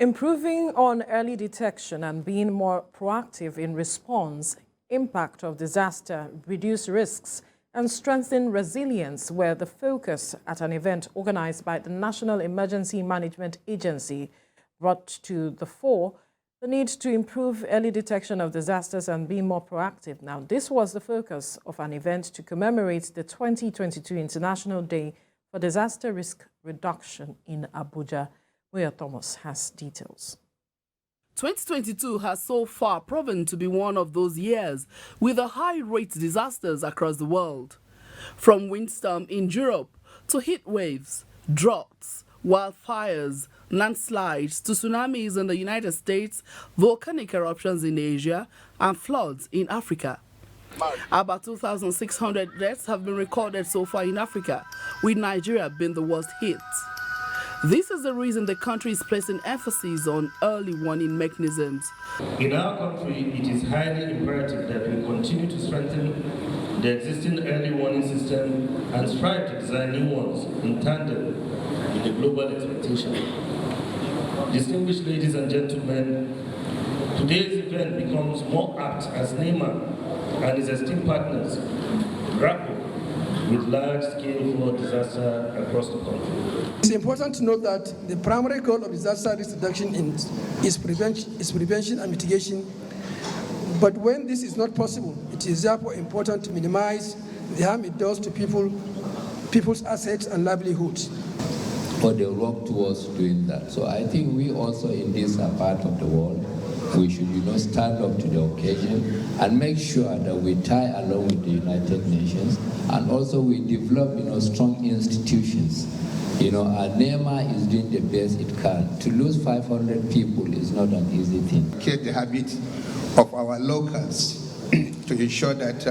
Improving on early detection and being more proactive in response, impact of disaster, reduce risks, and strengthen resilience were the focus at an event organized by the National Emergency Management Agency, brought to the fore the need to improve early detection of disasters and be more proactive. Now, this was the focus of an event to commemorate the 2022 International Day for Disaster Risk Reduction in Abuja. Moya Thomas has details. 2022 has so far proven to be one of those years with a high-rate disasters across the world. From windstorm in Europe to heat waves, droughts, wildfires, landslides to tsunamis in the United States, volcanic eruptions in Asia, and floods in Africa. About 2,600 deaths have been recorded so far in Africa, with Nigeria being the worst hit. This is the reason the country is placing emphasis on early warning mechanisms. In our country, it is highly imperative that we continue to strengthen the existing early warning system and strive to design new ones in tandem with the global expectation. Distinguished ladies and gentlemen, today's event becomes more apt as NEMA and its esteemed partners grapple with large-scale flood disaster across the country. It's important to note that the primary goal of disaster risk reduction is prevention and mitigation. But when this is not possible, it is therefore important to minimize the harm it does to people's assets and livelihoods. But they work towards doing that. So I think we also in this part of the world, we should, stand up to the occasion and make sure that we tie along with the United Nations, and also we develop, strong institutions. And NEMA is doing the best it can. To lose 500 people is not an easy thing. Create the habit of our locals to ensure that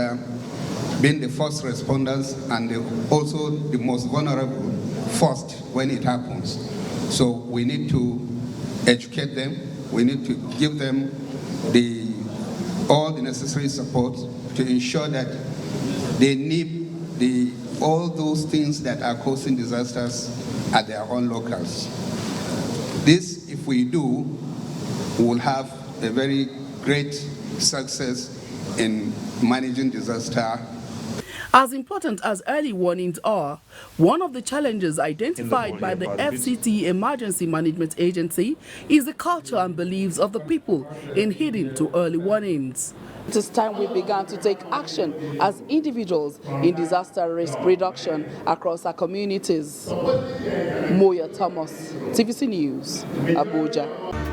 being the first responders and also the most vulnerable first when it happens. So we need to educate them. We need to give them all the necessary support to ensure that they nip all those things that are causing disasters at their own locals. This, if we do, we will have a very great success in managing disaster. As important as early warnings are, one of the challenges identified by the FCT Emergency Management Agency is the culture and beliefs of the people in heeding to early warnings. It is time we began to take action as individuals in disaster risk reduction across our communities. Moya Thomas, TVC News, Abuja.